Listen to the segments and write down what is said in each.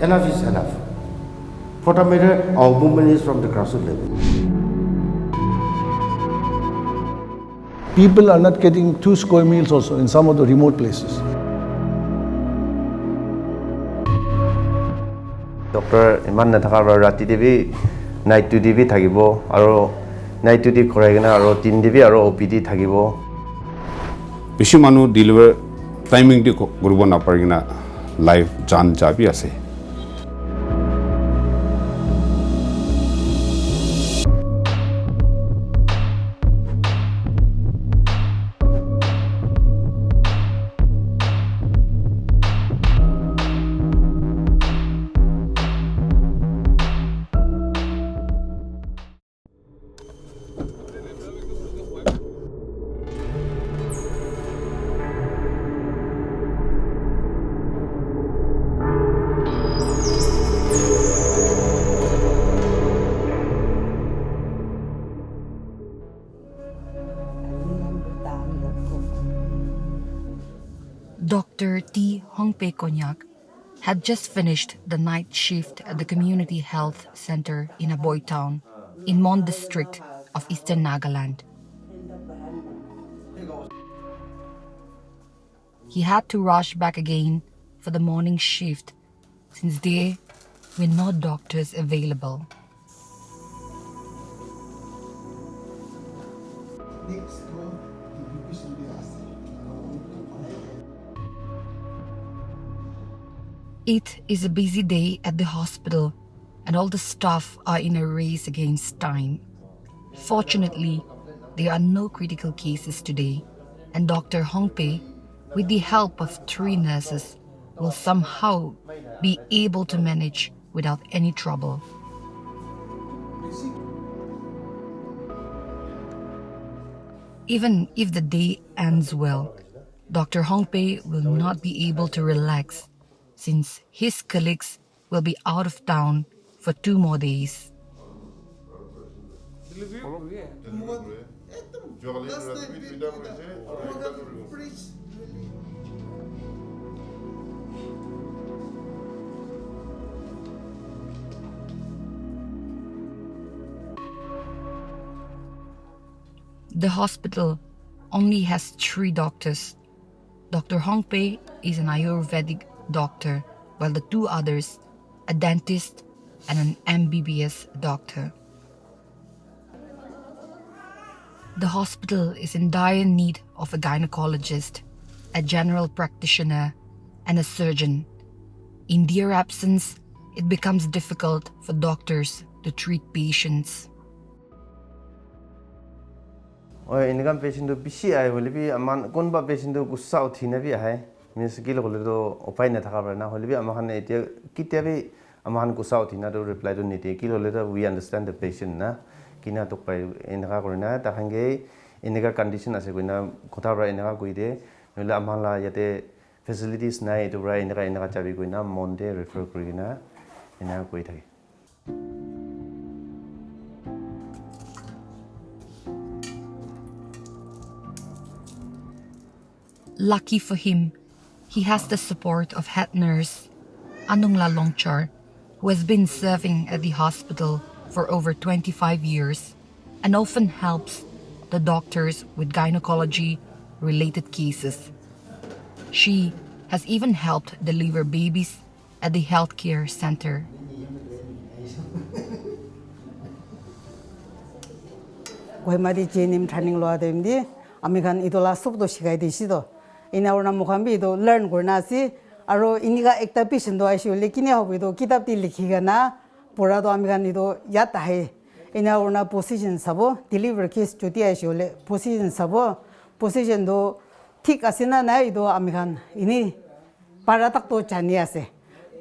enough is enough. For the matter, our movement is from the grassroots level. People are not getting 2 square meals also in some of the remote places. Doctor iman na thaka rati devi night duty bi thakibo aro night duty koraigena aro 3 devi aro OPD thakibo. Bishi manu deliver timing di guribo na parigena live jan jabi ase. Dr. T. Hongpei Konyak had just finished the night shift at the Community Health Center in Aboy Town, in Mon District of Eastern Nagaland. He had to rush back again for the morning shift since there were no doctors available. It is a busy day at the hospital and all the staff are in a race against time. Fortunately, there are no critical cases today and Dr. Hongpei, with the help of 3 nurses, will somehow be able to manage without any trouble. Even if the day ends well, Dr. Hongpei will not be able to relax since his colleagues will be out of town for 2 more days. The hospital only has 3 doctors. Dr. Hongpei is an Ayurvedic doctor, while the 2 others, a dentist and an MBBS doctor. The hospital is in dire need of a gynecologist, a general practitioner, and a surgeon. In their absence, it becomes difficult for doctors to treat patients. Inigam patient do bisi ai holibi aman konba patient do gussa uthina bi hai means kilo holido opai na thaka na holibi amahan etia kitabi amahan gussa uthina do reply do niti kilo holido we understand the patient na kina to pai inaga korina ta hange inaga condition ase koina kotha ra inaga koide nola amala yate facilities nai to ra inaga chabi koina monde refer korina inaga koi thake. Lucky for him, he has the support of head nurse Anungla Longchar, who has been serving at the hospital for over 25 years and often helps the doctors with gynecology-related cases. She has even helped deliver babies at the healthcare center. Inauna mukambi do learn korna si aro iniga ekta patient do aishu lekine hobi do kitab ti likhiga na pura do amiga ni do yat hai inauna position sabo deliver case chuti aishu le position sabo position do thik asina na do amigan ini para tak to chani ase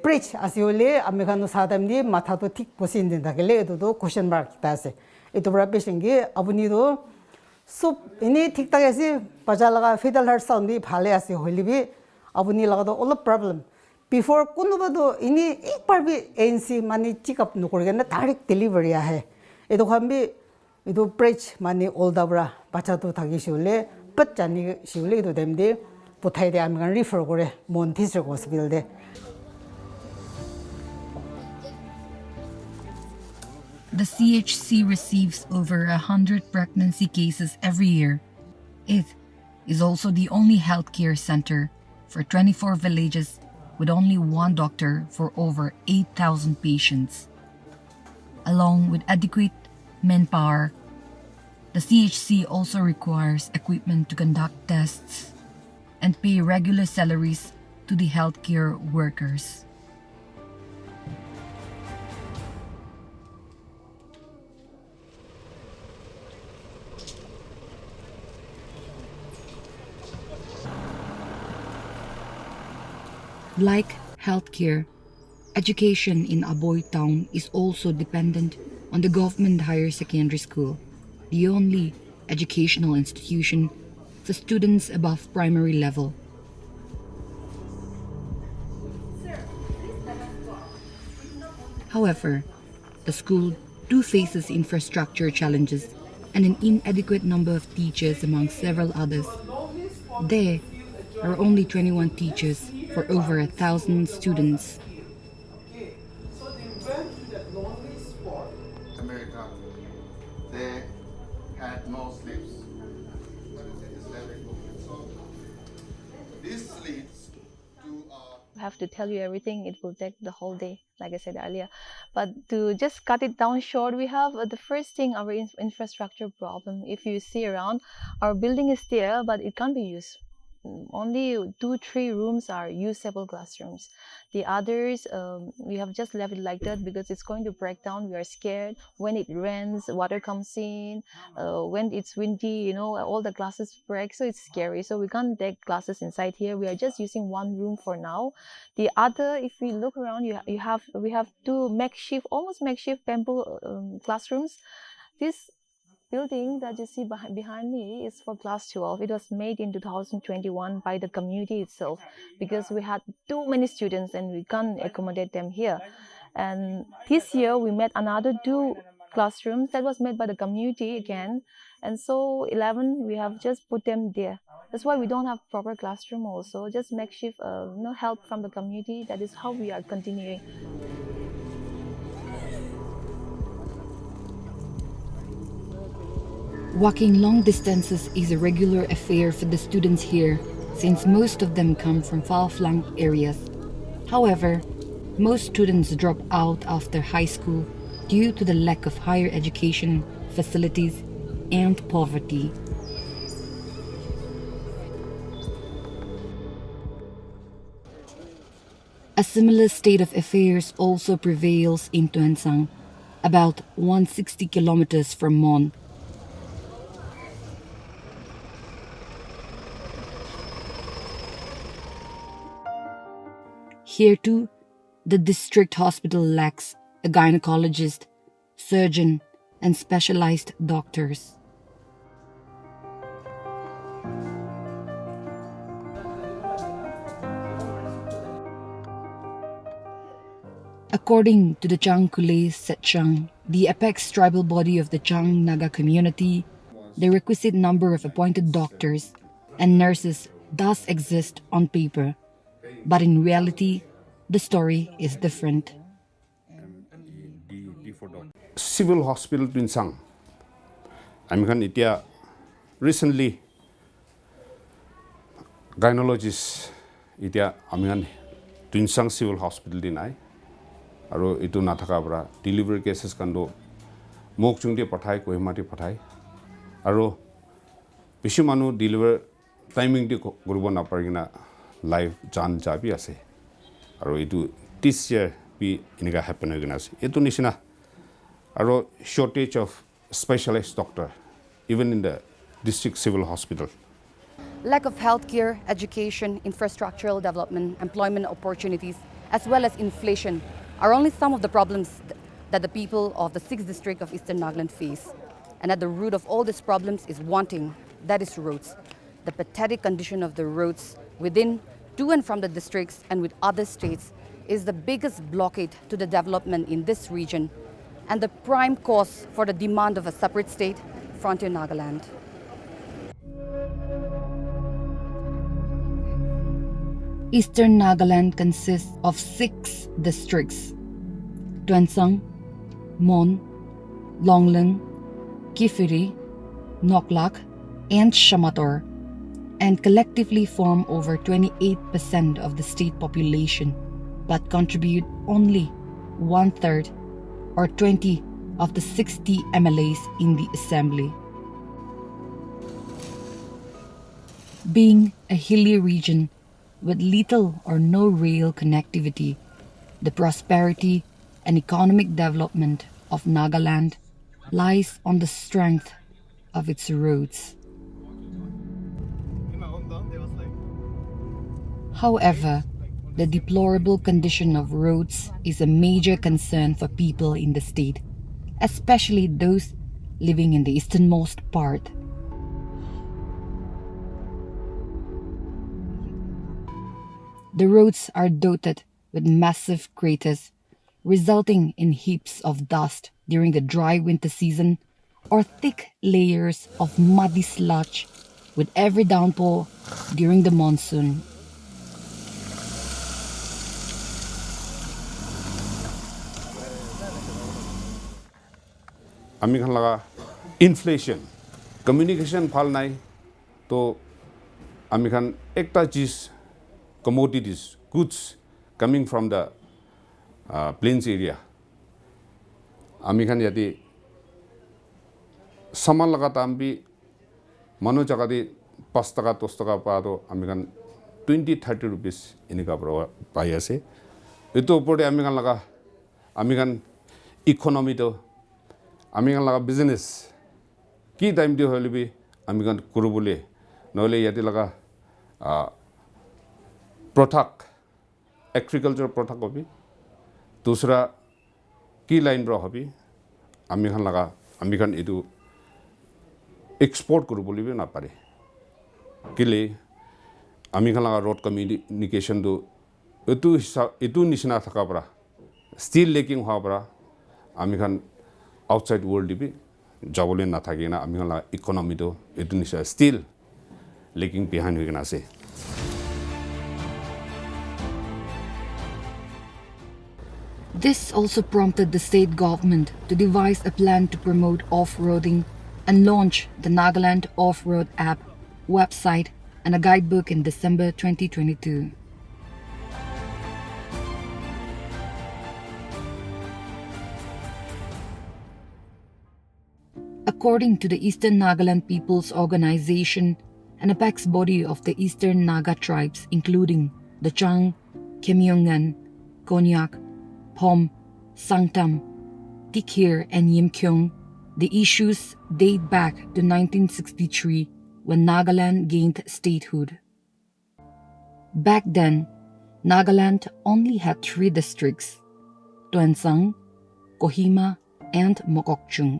preach asiole amigan no sadam di matha to thik position din dakele do question mark ta ase ito bra patient ge abuni do So, ini ठीक ठाक ऐसे पचा लगा fetal heart sound भी भाले ऐसे होली भी अब नहीं लगा तो all problem. Before कुन्नु बदो ini एक बार भी ANC मानी चेकअप नुकरगे ना direct delivery है. इधो हम भी इधो preach मानी all dabra पचा तो थाकी शिवले पच जानी शिवले इधो देम दे पुथाई दे आमिगन refer करे मोन्थिस होस्पिटल दे. The CHC receives over 100 pregnancy cases every year. It is also the only healthcare center for 24 villages with only one doctor for over 8,000 patients. Along with adequate manpower, the CHC also requires equipment to conduct tests and pay regular salaries to the healthcare workers. Like healthcare, education in Aboy town is also dependent on the government higher secondary school, the only educational institution for students above primary level. However, the school too faces infrastructure challenges and an inadequate number of teachers among several others. There are only 21 teachers for over 1,000 students. So they went to that lonely spot. America, they had no sleeps. So this leads to I have to tell you everything, it will take the whole day, like I said earlier. But to just cut it down short, we have the first thing, our infrastructure problem. If you see around, our building is there, but it can't be used. Only 2-3 rooms are usable classrooms. The others, we have just left it like that because it's going to break down. We are scared when it rains, water comes in, when it's windy, all the glasses break, so it's scary. So we can't take classes inside here. We are just using one room for now. The other, if we look around, we have 2 almost makeshift bamboo classrooms. This building that you see behind me is for class 12. It was made in 2021 by the community itself because we had too many students and we can't accommodate them here. And this year we made another 2 classrooms that was made by the community again. And so 11, we have just put them there. That's why we don't have proper classroom also, just makeshift help from the community. That is how we are continuing. Walking long distances is a regular affair for the students here, since most of them come from far-flung areas. However, most students drop out after high school due to the lack of higher education facilities and poverty. A similar state of affairs also prevails in Tuensang, about 160 kilometers from Mon. Here too, the district hospital lacks a gynecologist, surgeon, and specialized doctors. According to the Chang Kulay Setchang, the apex tribal body of the Chang Naga community, the requisite number of appointed doctors and nurses does exist on paper, but in reality, the story is different. Civil Hospital Tuensang. Recently, gynecologist Tuensang Civil Hospital dinai. Aro itu nathaka bra delivery cases kando mokchung de pathai kohima de pathai. Aro beshi manu deliver timing de gurbo na parigina live jan jabi ase. Aro itu this year be iniga happen again ase. Itu nishina aro shortage of specialized doctor even in the district civil hospital. Lack of healthcare, education, infrastructural development, employment opportunities, as well as inflation are only some of the problems that the people of the 6th district of Eastern Nagaland face. And at the root of all these problems is one thing, that is roads. The pathetic condition of the roads within, to and from the districts and with other states is the biggest blockade to the development in this region and the prime cause for the demand of a separate state, Frontier Nagaland. Eastern Nagaland consists of 6 districts: Tuensang, Mon, Longleng, Kiphire, Noklak, and Shamator, and collectively form over 28% of the state population, but contribute only 1/3 or 20 of the 60 MLAs in the assembly. Being a hilly region with little or no rail connectivity, the prosperity and economic development of Nagaland lies on the strength of its roads. However, the deplorable condition of roads is a major concern for people in the state, especially those living in the easternmost part. The roads are dotted with massive craters, resulting in heaps of dust during the dry winter season or thick layers of muddy sludge with every downpour during the monsoon. আমি খান লাগা inflation communication ভাল নাই তো আমি খান একটা cheese commodities goods coming from the plains area আমি খান ইয়াতে সামান লাগা তাম্বি মানো জাগাদি 5 টাকা 10 টাকা পাতো আমি খান 20-30 rupees এনেকা পাই আছে এতো উপরে আমি খান লাগা আমি খান ইকোনমি তো আমি খান লাগা বিজনেস কি টাইম দি হলিবি আমি খান করু বলে নহলে ইয়াতে লাগা product agriculture product hobi dusra ki line bra hobi ami khan edu export kuru bolibe na pare kile ami khan laga road communication do etu nishna thaka pra still lacking ha pra ami khan outside world dibi jabole na thake na ami khan laga economy do etu nisha still lacking behind hoigena ase. This also prompted the state government to devise a plan to promote off-roading and launch the Nagaland Off-Road app, website, and a guidebook in December 2022. According to the Eastern Nagaland People's Organization, an apex body of the Eastern Naga tribes, including the Chang, Kemyongan, Konyak, Pom, Sangtam, Kiphire, and Yimkyong, the issues date back to 1963 when Nagaland gained statehood. Back then, Nagaland only had 3 districts: Tuensang, Kohima, and Mokokchung.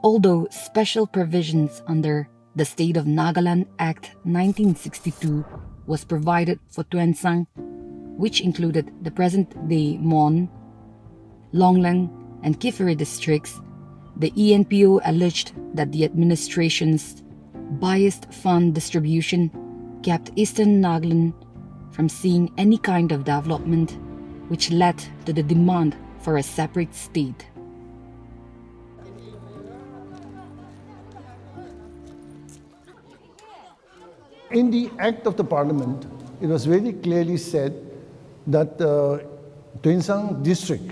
Although special provisions under the State of Nagaland Act 1962 was provided for Tuensang, which included the present-day Mon, Longleng, and Kiphire districts, the ENPO alleged that the administration's biased fund distribution kept Eastern Nagaland from seeing any kind of development, which led to the demand for a separate state. In the Act of the Parliament, it was very clearly said that Tuensang district,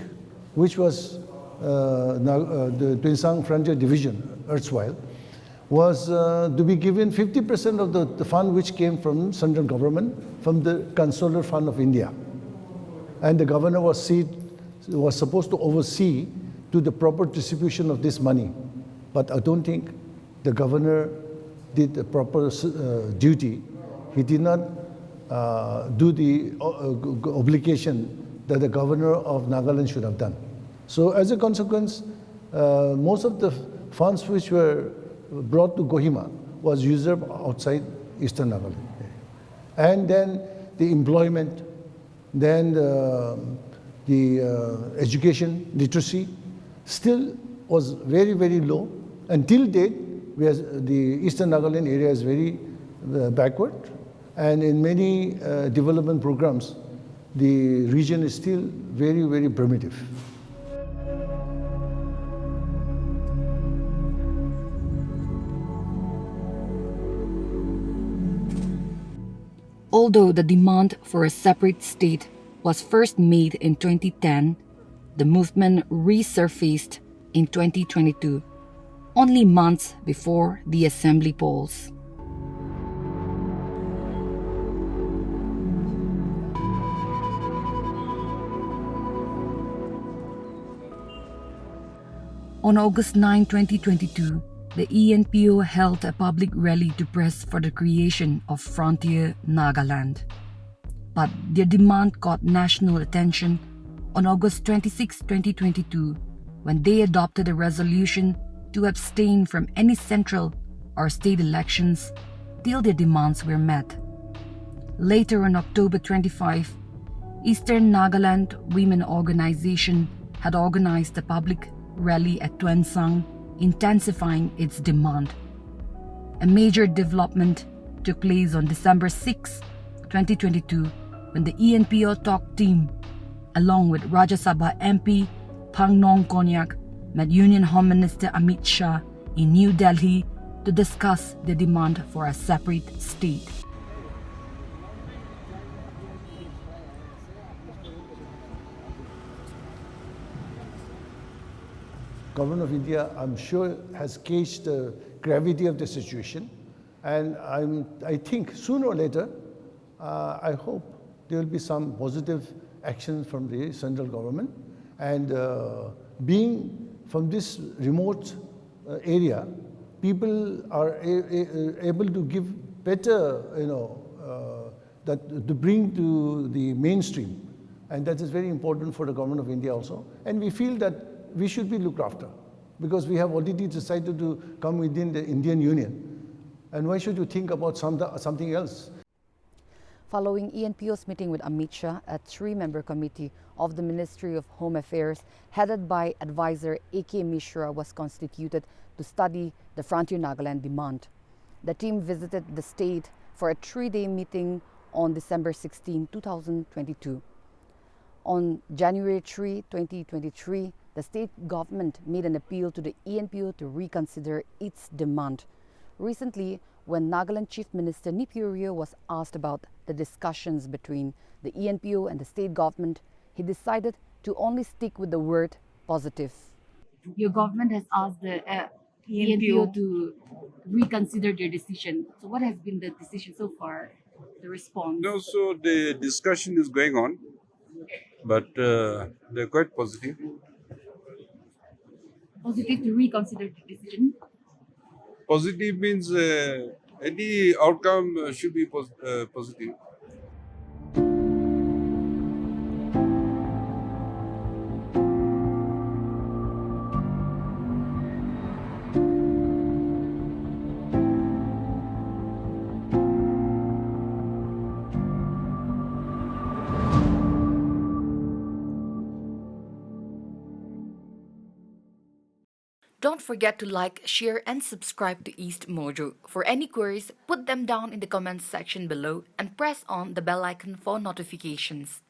which was the Tuensang Frontier Division, erstwhile, was to be given 50% of the fund which came from central government, from the Consular Fund of India. And the governor was supposed to oversee to the proper distribution of this money. But I don't think the governor did the proper duty. He did not do the obligation that the governor of Nagaland should have done. So as a consequence, most of the funds which were brought to Kohima was usurped outside Eastern Nagaland. And then the employment, then the education, literacy, still was very, very low. Until date, the Eastern Nagaland area is very backward. And in many development programs, the region is still very, very primitive. Although the demand for a separate state was first made in 2010, the movement resurfaced in 2022, only months before the assembly polls. On August 9, 2022, the ENPO held a public rally to press for the creation of Frontier Nagaland. But their demand caught national attention on August 26, 2022, when they adopted a resolution to abstain from any central or state elections till their demands were met. Later on October 25, Eastern Nagaland Women Organization had organized a public rally at Tuensang, intensifying its demand. A major development took place on December 6, 2022, when the ENPO talk team, along with Rajya Sabha MP Pangnong Konyak, met Union Home Minister Amit Shah in New Delhi to discuss the demand for a separate state. Government of India, I'm sure, has gauged the gravity of the situation, and I think sooner or later, I hope there will be some positive action from the central government. And being from this remote area, people are able to give better, that to bring to the mainstream, and that is very important for the government of India also. And we feel that we should be looked after because we have already decided to come within the Indian Union. And why should you think about something else? Following ENPO's meeting with Amit Shah, a 3-member committee of the Ministry of Home Affairs, headed by Advisor AK Mishra, was constituted to study the Frontier Nagaland demand. The team visited the state for a 3-day meeting on December 16, 2022. On January 3, 2023, the state government made an appeal to the ENPO to reconsider its demand. Recently, when Nagaland Chief Minister Kiphire was asked about the discussions between the ENPO and the state government, he decided to only stick with the word positive. Your government has asked the ENPO to reconsider their decision. So what has been the decision so far, the response? No, so the discussion is going on, but they're quite positive. Positive to reconsider the decision? Positive means any outcome should be positive. Don't forget to like, share, and subscribe to EastMojo. For any queries, put them down in the comments section below and press on the bell icon for notifications.